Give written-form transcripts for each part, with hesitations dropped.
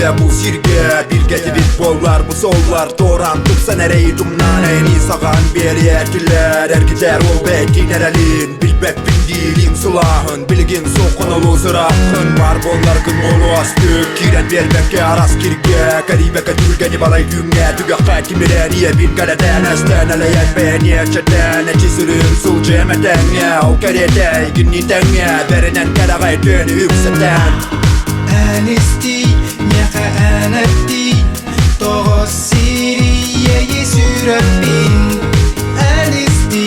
Ие бұл жерге Билге дебет болар бұл соллар Торан тұқсан әрей тұмнан әйні саған бері әркелер Әркетер ол бәйтін әрәлін Білбәп білдейлін сұлағын Білген соқын ұлы сұрақын Бар болар күн олу асты Кирен бербәкке арас кирге Карибәкке түргені балай күнге Түгіққа кемерен ие бір кәләдән Әстен әләйән бәне чәдән Әчесірін сұл жемәтәңе Ол кәретәй күнні тәңе Бәрінен кәләғай төні үксәтән Әністі, меқа әнәтті Тоғыз сирие сүрәппін Әністі,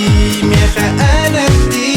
меқа әнәтті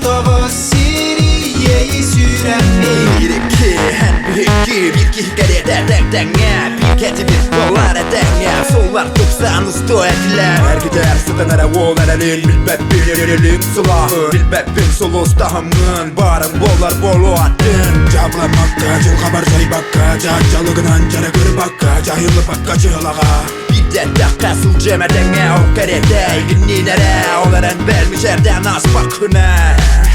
Тоғыз сирие сүрәппін Ерекке, әнбірекке, бірке кәреді тәңтәңе Bir кәтібет болар әтәңе Солар тұқсан ұсты әтілер Әргідер сұтан әрі ол әрәлін Білбәп білерелін сұлағын Білбәппен сол ұстағымын Барың болар болу атын Жабламаққа, жылға бар жайбаққа Жат-жалығынан жәрі көрбаққа Жайылы баққа жылаға Бидет таққа сұл жемәтәңе Ол кәретәй күннен әрі Олар ән бәлмі жерден аспақ күні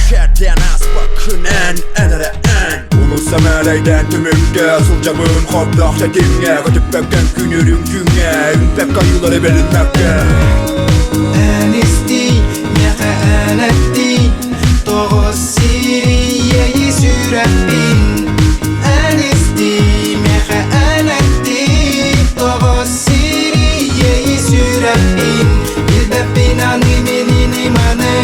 Жерден аспақ күнін әнірі ән Ұлысам әлейден түмімге Сұл жабын қоптақ жәтімге Көтіп бәккен күнірің күнге Үнпәк қайылары бәлінмәкке Әністі, меқа әнәтті Тоғыз сирие сүрәппін Әністі, меқа әнәтті Тоғыз сирие сүрәппін Білбәппін аны меніні маны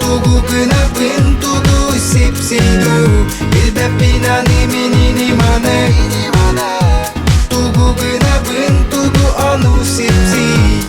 Тугу күнәппін туду сепсейду Білбәппін аны меніні маны Тугу күнәппін туду ану сепсей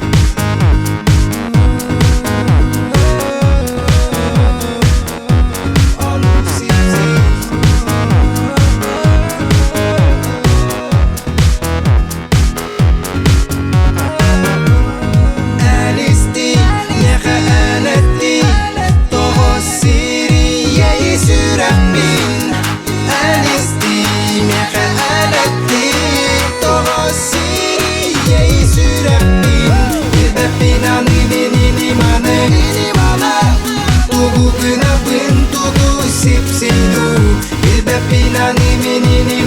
Tugu günah bin tugu sip sindu Bilbep binani menini